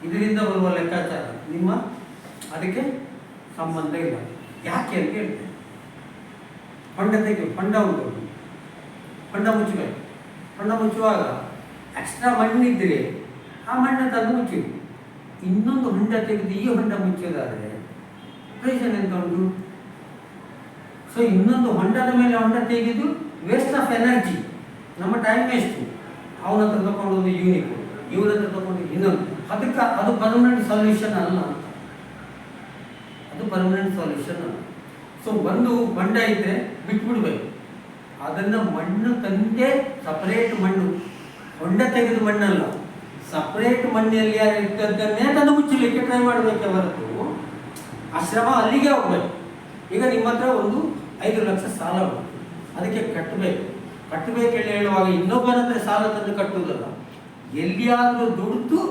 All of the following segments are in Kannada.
ಇದರಿಂದ ಬರುವ ಲೆಕ್ಕಾಚಾರ ನಿಮ್ಮ ಅದಕ್ಕೆ ಸಂಬಂಧ ಇಲ್ಲ. ಯಾಕೆ ಅಂತ ಹೇಳ್ತೇನೆ. ಹೊಂಡ ಉಂಟು, ಹೊಂಡ ಮುಚ್ಚಬೇಕು. ಹೊಂಡ ಮುಚ್ಚುವಾಗ ಎಕ್ಸ್ಟ್ರಾ ಮಣ್ಣಿದ್ದರೆ ಆ ಮಣ್ಣು ತಂದು ಮುಚ್ಚಿದೆ. ಇನ್ನೊಂದು ಹೊಂಡ ತೆಗೆದು ಈ ಹೊಂಡ ಮುಚ್ಚೋದಾದರೆ ಪ್ರಯೋಜನ ಎಂತ ಉಂಟು? ಸೊ ಇನ್ನೊಂದು ಹೊಂಡದ ಮೇಲೆ ಹೊಂಡ ತೆಗೆದು ವೇಸ್ಟ್ ಆಫ್ ಎನರ್ಜಿ, ನಮ್ಮ ಟೈಮ್ ವೇಸ್ಟು. ಅವನ ಹತ್ರ ತಗೊಂಡು ಒಂದು ಯೂನಿಕ್, ಇವನ ಹತ್ರ ತಗೊಂಡು ಇನ್ನೊಂದು. ಅದಕ್ಕೆ ಅದು ಪರ್ಮನೆಂಟ್ ಸೊಲ್ಯೂಷನ್ ಅಲ್ಲ, ಅದು ಪರ್ಮನೆಂಟ್ ಸೊಲ್ಯೂಷನ್ ಅಲ್ಲ. ಸೊ ಒಂದು ಹೊಂಡ ಇದ್ದರೆ ಬಿಟ್ಬಿಡ್ಬೇಕು. ಅದನ್ನು ಮಣ್ಣು ತಂದೆ ಸಪರೇಟ್ ಮಣ್ಣು, ಹೊಂಡ ತೆಗೆದು ಮಣ್ಣಲ್ಲ, ಸಪರೇಟ್ ಮಣ್ಣಲ್ಲಿ ಇದ್ದದ್ದನ್ನೇ ತಂದು ಮುಚ್ಚಲಿಕ್ಕೆ ಟ್ರೈ ಮಾಡಬೇಕೆ ಹೊರತು ಆ ಶ್ರಮ ಅಲ್ಲಿಗೆ ಹೋಗ್ಬೇಕು. ಈಗ ನಿಮ್ಮ ಹತ್ರ ಒಂದು 5 ಲಕ್ಷ ಸಾಲ ಉಂಟು, ಅದಕ್ಕೆ ಕಟ್ಟಬೇಕೆಲ್ಲ ಹೇಳುವಾಗ ಇನ್ನೊಬ್ಬರ ಹತ್ರ ಸಾಲ ತಂದು ಕಟ್ಟುವುದಲ್ಲ. ಎಲ್ಲಿಯಾದರೂ ದುಡ್ದು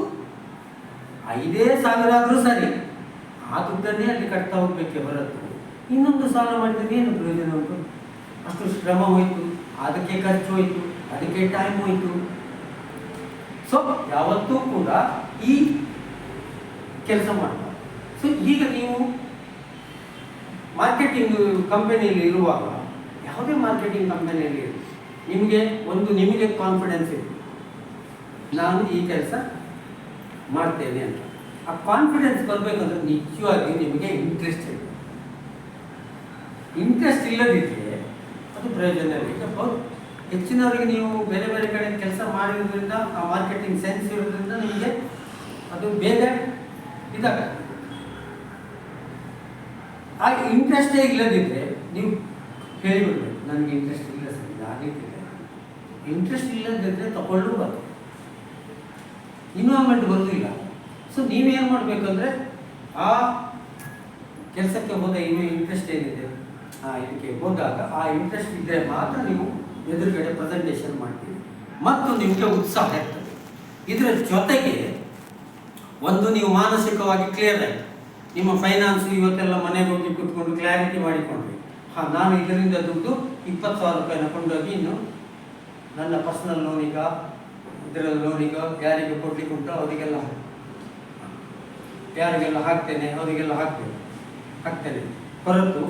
5,000 ಆದರೂ ಸರಿ, ಆ ದುಡ್ಡನ್ನೇ ಅಲ್ಲಿ ಕಟ್ತಾ ಹೋಗ್ಬೇಕೆ ಹೊರತು ಇನ್ನೊಂದು ಸಾಲ ಮಾಡಿದ್ರೆ ಏನು ಪ್ರಯೋಜನ ಉಂಟು? ಅಷ್ಟು ಶ್ರಮ ಹೋಯಿತು, ಅದಕ್ಕೆ ಖರ್ಚು ಹೋಯಿತು, ಅದಕ್ಕೆ ಟೈಮ್ ಹೋಯಿತು. ಸೊ ಯಾವತ್ತೂ ಕೂಡ ಈ ಕೆಲಸ ಮಾಡಬಾರ್ದು. ಸೊ ಈಗ ನೀವು ಮಾರ್ಕೆಟಿಂಗ್ ಕಂಪನಿಯಲ್ಲಿ ಇರುವಾಗ, ಯಾವುದೇ ಮಾರ್ಕೆಟಿಂಗ್ ಕಂಪನಿಯಲ್ಲಿ ನಿಮಗೆ ಕಾನ್ಫಿಡೆನ್ಸ್ ಇದೆ, ನಾನು ಈ ಕೆಲಸ ಮಾಡ್ತೇನೆ ಅಂತ. ಆ ಕಾನ್ಫಿಡೆನ್ಸ್ ಬರಬೇಕಂದ್ರೆ ನಿಜವಾಗಿ ನಿಮಗೆ ಇಂಟ್ರೆಸ್ಟ್ ಇದೆ. ಇಂಟ್ರೆಸ್ಟ್ ಇಲ್ಲದಿದ್ದರೆ ಅದು ಪ್ರಯೋಜನ ಇಲ್ಲ. ಈಗ ಹೆಚ್ಚಿನವರಿಗೆ ನೀವು ಬೇರೆ ಬೇರೆ ಕಡೆ ಕೆಲಸ ಮಾಡಿರೋದ್ರಿಂದ, ಆ ಮಾರ್ಕೆಟಿಂಗ್ ಸೆನ್ಸ್ ಇರೋದ್ರಿಂದ ನಿಮಗೆ ಅದು ಬೇಗ ಇದಾಗುತ್ತೆ. ಆ ಇಂಟ್ರೆಸ್ಟೇ ಇಲ್ಲದಿದ್ದರೆ ನೀವು ಹೇಳಿಬಿಡ್ಬೇಕು, ನನಗೆ ಇಂಟ್ರೆಸ್ಟ್ ಇಲ್ಲ ಸರ್, ಇದು ಆಗಲಿಕ್ಕಿಲ್ಲ. ಇಂಟ್ರೆಸ್ಟ್ ಇಲ್ಲದಿದ್ದರೆ ತಗೊಳ್ಳೂಬಾರ್ದು, ಇನ್ವಾಲ್ವ್ಮೆಂಟ್ ಬರೋದಿಲ್ಲ. ಸೊ ನೀವೇನು ಮಾಡಬೇಕಂದ್ರೆ ಆ ಕೆಲಸಕ್ಕೆ ಹೋದ ಇಂಟ್ರೆಸ್ಟ್ ಏನಿದೆ, ಇದಕ್ಕೆ ಹೋದಾಗ ಆ ಇಂಟ್ರೆಸ್ಟ್ ಇದ್ದರೆ ಮಾತ್ರ ನೀವು ಎದುರುಗಡೆ ಪ್ರೆಸೆಂಟೇಷನ್ ಮಾಡ್ತೀವಿ ಮತ್ತು ನಿಮಗೆ ಉತ್ಸಾಹ ಇರ್ತದೆ. ಇದರ ಜೊತೆಗೆ ಒಂದು ನೀವು ಮಾನಸಿಕವಾಗಿ ಕ್ಲಿಯರ್ ಆಯಿತು, ನಿಮ್ಮ ಫೈನಾನ್ಸ್ ಇವತ್ತೆಲ್ಲ ಮನೆಗೆ ಹೋಗಿ ಕೂತ್ಕೊಂಡು ಕ್ಲಾರಿಟಿ ಮಾಡಿಕೊಂಡ್ರಿ. ನಾನು ಇದರಿಂದ ದುಡ್ಡು 20,000 ರೂಪಾಯಿನ ಕೊಂಡೋಗಿ ಇನ್ನು ನನ್ನ ಪರ್ಸನಲ್ ಲೋನಿಗ, ಇದರ ಲೋನಿಗ ಯಾರಿಗೆ ಕೊಡ್ಲಿಕ್ಕೆ ಉಂಟು ಅವರಿಗೆಲ್ಲ ಹಾಕ್ತೇನೆ, ಅವರಿಗೆಲ್ಲ ಹಾಕ್ತೇನೆ ಹೊರತು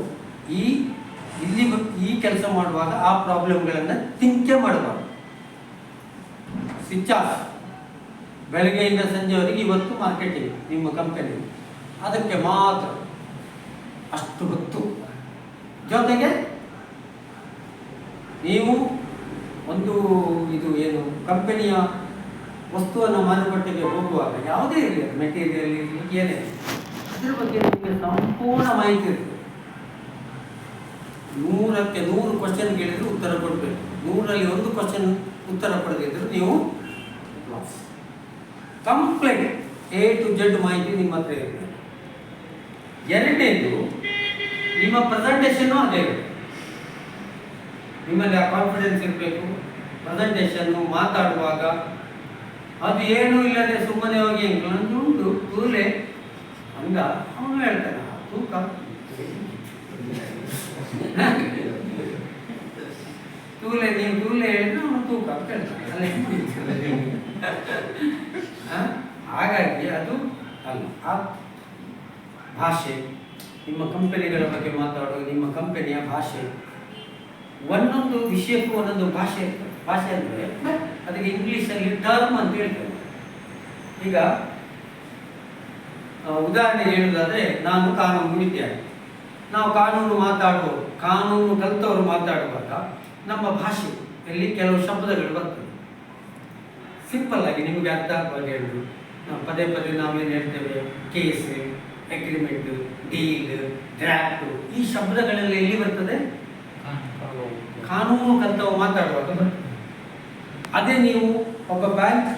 ಈ ಕೆಲಸ ಮಾಡುವಾಗ ಆ ಪ್ರಾಬ್ಲಮ್ಗಳನ್ನು ಥಿಂಕೇ ಮಾಡಬಾರ್ದು. ಸ್ವಿಚ್ ಆಫ್, ಬೆಳಗ್ಗೆಯಿಂದ ಸಂಜೆವರೆಗೆ ಇವತ್ತು ಮಾರ್ಕೆಟಿಂಗ್ ನಿಮ್ಮ ಕಂಪನಿ, ಅದಕ್ಕೆ ಮಾತ್ರ ಅಷ್ಟು ಹೊತ್ತು. ಜೊತೆಗೆ ನೀವು ಒಂದು ಏನು ಕಂಪನಿಯ ವಸ್ತುವನ್ನು ಮಾರುಕಟ್ಟೆಗೆ ಹೋಗುವಾಗ ಯಾವುದೇ ಇರಲಿ, ಮೆಟೀರಿಯಲ್ ಇರಲಿ, ಏನೇ ಅದ್ರ ಬಗ್ಗೆ ನಿಮಗೆ ಸಂಪೂರ್ಣ ಮಾಹಿತಿ ಇರ್ತದೆ. 100ಕ್ಕೆ 100 ಕ್ವಶನ್ ಕೇಳಿದ್ರು ಉತ್ತರ ಕೊಡಬೇಕು. 100ರಲ್ಲಿ 1 ಕ್ವಶನ್ ಉತ್ತರ ಕೊಡದಿದ್ದರೂ ನೀವು loss. Complete A to Z ಮಾಹಿತಿ ನಿಮ್ಮ ಹತ್ರ ಇರಬೇಕು. ಎರಡನೇದು, ನಿಮ್ಮ ಪ್ರೆಸೆಂಟೇಷನ್ನು ಅದೇ ಇರಬೇಕು. ನಿಮ್ಮಲ್ಲಿ ಆ ಕಾನ್ಫಿಡೆನ್ಸ್ ಇರಬೇಕು. ಪ್ರೆಸೆಂಟೇಷನ್ನು ಮಾತಾಡುವಾಗ ಅದು ಏನೂ ಇಲ್ಲದೆ ಸುಮ್ಮನೆ ಹೋಗಿ ನಂದುಂಟು ತೂಲೆ ಅಂದ ಅವನು ಹೇಳ್ತಾನೆ, ತೂಕ ನೀವು ತೂಲೆ ಹೇಳಿದ್ರೆ ಅವನು ತೂಕ ಅಂತ ಹೇಳ್ತಾನೆ. ಹಾಗಾಗಿ ಅದು ಅಲ್ಲ. ಆ ಭಾಷೆ, ನಿಮ್ಮ ಕಂಪನಿಗಳ ಬಗ್ಗೆ ಮಾತಾಡೋ ನಿಮ್ಮ ಕಂಪನಿಯ ಭಾಷೆ, ಒಂದೊಂದು ವಿಷಯಕ್ಕೂ ಒಂದೊಂದು ಭಾಷೆ ಅಂದರೆ ಅದಕ್ಕೆ ಇಂಗ್ಲೀಷಲ್ಲಿ ಟರ್ಮ್ ಅಂತ ಹೇಳ್ತಾರೆ. ಈಗ ಉದಾಹರಣೆ ಹೇಳುವುದಾದರೆ, ನಾನು ಕಾನೂನು ವಿದ್ಯಾರ್ಥಿ. ನಾವು ಕಾನೂನು ಕಲಿತವರು ಮಾತಾಡುವಾಗ ನಮ್ಮ ಭಾಷೆಯಲ್ಲಿ ಕೆಲವು ಶಬ್ದಗಳು ಬರ್ತದೆ. ಸಿಂಪಲ್ ಆಗಿ ನಿಮಗೆ ಅರ್ಥ ಆಗುವಾಗ ಹೇಳುದು, ಪದೇ ನಾವೇನು ಹೇಳ್ತೇವೆ, ಕೇಸ್, ಅಗ್ರಿಮೆಂಟ್, ಡೀಲ್, ಡ್ರಾಫ್ಟ್, ಈ ಶಬ್ದಗಳೆಲ್ಲ ಎಲ್ಲಿ ಬರ್ತದೆ? ಕಾನೂನು ಕಲಿತವರು ಮಾತಾಡುವಾಗ ಬರ್ತದೆ. ಅದೇ ನೀವು ಒಬ್ಬ ಬ್ಯಾಂಕ್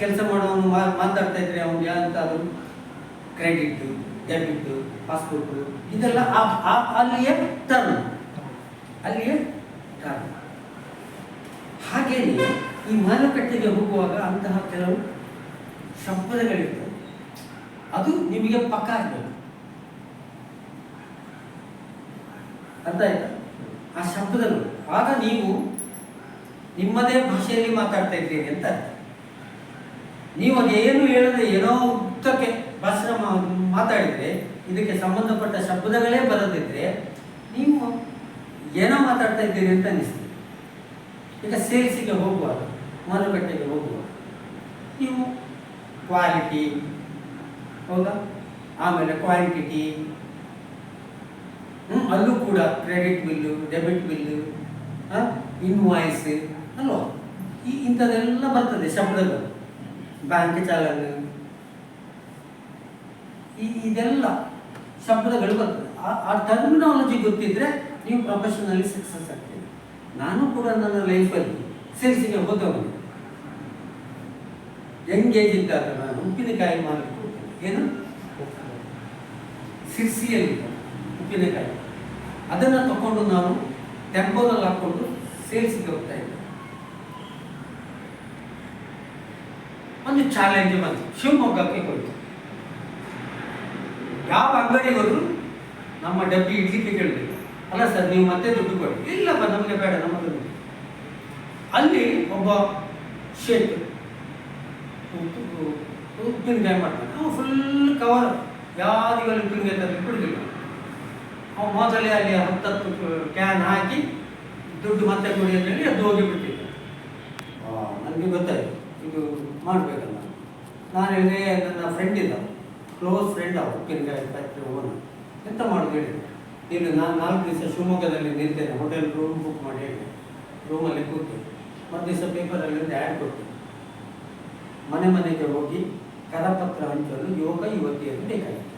ಕೆಲಸ ಮಾಡೋನು ಮಾತಾಡ್ತಾ ಇದ್ರೆ ಅವ್ನು ಯಾವಂತಾದ್ರು ಕ್ರೆಡಿಟ್, ಡೆಬಿಟ್, ಪಾಸ್ಬುಕ್, ಇದೆಲ್ಲ ಅಲ್ಲಿಯೇ ಟರ್ಮ್. ಹಾಗೆಯೇ ಈ ಮಾರುಕಟ್ಟೆಗೆ ಹೋಗುವಾಗ ಅಂತಹ ಕೆಲವು ಶಬ್ದಗಳಿರ್ತವೆ, ಅದು ನಿಮಗೆ ಪಕ್ಕ ಆಗಬೇಕು. ಅರ್ಥ ಆಯ್ತಾ? ಆ ಶಬ್ದಗಳು ಆಗ ನೀವು ನಿಮ್ಮದೇ ಭಾಷೆಯಲ್ಲಿ ಮಾತಾಡ್ತಾ ಇದ್ದೀರಿ ಅಂತ. ನೀವು ಅದೇನು ಹೇಳದೆ ಏನೋ ಉದ್ದಕ್ಕೆ ಭಾಷಣ ಮಾತಾಡಿದರೆ ಇದಕ್ಕೆ ಸಂಬಂಧಪಟ್ಟ ಶಬ್ದಗಳೇ ಬರದಿದ್ದರೆ ನೀವು ಏನೋ ಮಾತಾಡ್ತಾ ಇದ್ದೀರಿ ಅಂತ ಅನಿಸ್ತದೆ. ಈಗ ಸೇಲ್ಸಿಗೆ ಹೋಗುವಾಗ, ಮಾರುಕಟ್ಟೆಗೆ ಹೋಗುವಾಗ ನೀವು ಕ್ವಾಲಿಟಿ, ಹೌದಾ, ಆಮೇಲೆ ಕ್ವಾಂಟಿಟಿ, ಅಲ್ಲೂ ಕೂಡ credit bill, debit bill, invoice ಅಲ್ವಾ, ಇಂಥದ್ದೆಲ್ಲ ಬರ್ತದೆ ಶಬ್ದಗಳು. ಬ್ಯಾಂಕ್ ಚಾಲನ್, ಇದೆಲ್ಲ ಶಬ್ದಗಳು ಬರ್ತದೆ. ಆ ಟರ್ಮಿನಾಲಜಿ ಗೊತ್ತಿದ್ರೆ ನೀವು ಪ್ರೊಫೆಷನಲ್ಲಿ ಸಕ್ಸಸ್ ಆಗ್ತೀರಿ. ನಾನು ಕೂಡ ನನ್ನ ಲೈಫಲ್ಲಿ ಸೇಲ್ಸಿಗೆ ಹೋದವನು. ಎಂಗೇಜ್ ಇದ್ದಾಗ ನಾನು ಉಪ್ಪಿನಕಾಯಿ ಮಾಡಲಿಕ್ಕೆ ಹೋಗ್ತೇನೆ. ಏನು ಸಿರ್ಸಿಯಲ್ಲಿ ಉಪ್ಪಿನಕಾಯಿ, ಅದನ್ನು ತಗೊಂಡು ನಾನು ಟೆಂಪೋದಲ್ಲಿ ಹಾಕ್ಕೊಂಡು ಸೇಲ್ಸಿಗೆ ಹೋಗ್ತಾ ಇದ್ದೆ. ಒಂದು ಚಾಲೆಂಜ್ ಬಂತು, ಶಿವಮೊಗ್ಗಕ್ಕೆ ಹೋಯ್ತು. ಯಾವ ಅಂಗಡಿ ಹೋದ್ರು ನಮ್ಮ ಡಬ್ಬಿ ಇಡ್ಲಿಕ್ಕೆ ಕೇಳಬೇಕು. ಅಲ್ಲ ಸರ್, ನೀವು ಮತ್ತೆ ದುಡ್ಡು ಕೊಡಿ. ಇಲ್ಲಪ್ಪ, ನಮಗೆ ಬೇಡ, ನಮ್ಮ ದುಡ್ಡು. ಅಲ್ಲಿ ಒಬ್ಬ ಶೇಟ್ ಉಪ್ಪಿನಕಾಯಿ ಮಾಡ್ತಾನೆ. ಅವನು ಫುಲ್ ಕವರ್, ಯಾರಿಗಲ್ಲಿ ಉಪ್ಪಿನಕಾಯಿ ತರಲಿಕ್ಕೆ ಬಿಡುದಿಲ್ಲ. ಅವನು ಮೊದಲೇ ಅಲ್ಲಿ 10 ಕ್ಯಾನ್ ಹಾಕಿ ದುಡ್ಡು ಮತ್ತೆ ಕೊಡಿ ಅಂತ ಹೇಳಿ ಅದು ಹೋಗಿಬಿಟ್ಟಿದ್ದ. ನನಗೆ ಗೊತ್ತಾಯಿತು ಇದು ಮಾಡಬೇಕಲ್ಲ. ನಾನು ಹೇಳಿದೆ, ನನ್ನ ಫ್ರೆಂಡ್ ಇದ್ದ, ಕ್ಲೋಸ್ ಫ್ರೆಂಡ್, ಅವ ಉಪ್ಪಿನಕಾಯಿ ಫ್ಯಾಕ್ಟ್ರಿ ಓನರ್. ಎಂತ ಮಾಡೋದು ಹೇಳಿ, ನೀನು ನಾನು 4 ದಿವಸ ಶಿವಮೊಗ್ಗದಲ್ಲಿ ನಿಲ್ತೇನೆ, ಹೋಟೆಲ್ ರೂಮ್ ಬುಕ್ ಮಾಡಿ ಹೇಳಿ, ರೂಮಲ್ಲಿ ಕೂತು ಒಂದು ದಿವಸ ಪೇಪರಲ್ಲಿ ಒಂದು ಆ್ಯಡ್ ಕೊಟ್ಟು, ಮನೆ ಮನೆಗೆ ಹೋಗಿ ಕರಪತ್ರ ಹಂಚಲು ಯುವಕ ಯುವತಿಯರು ಬೇಕಾಗಿತ್ತು.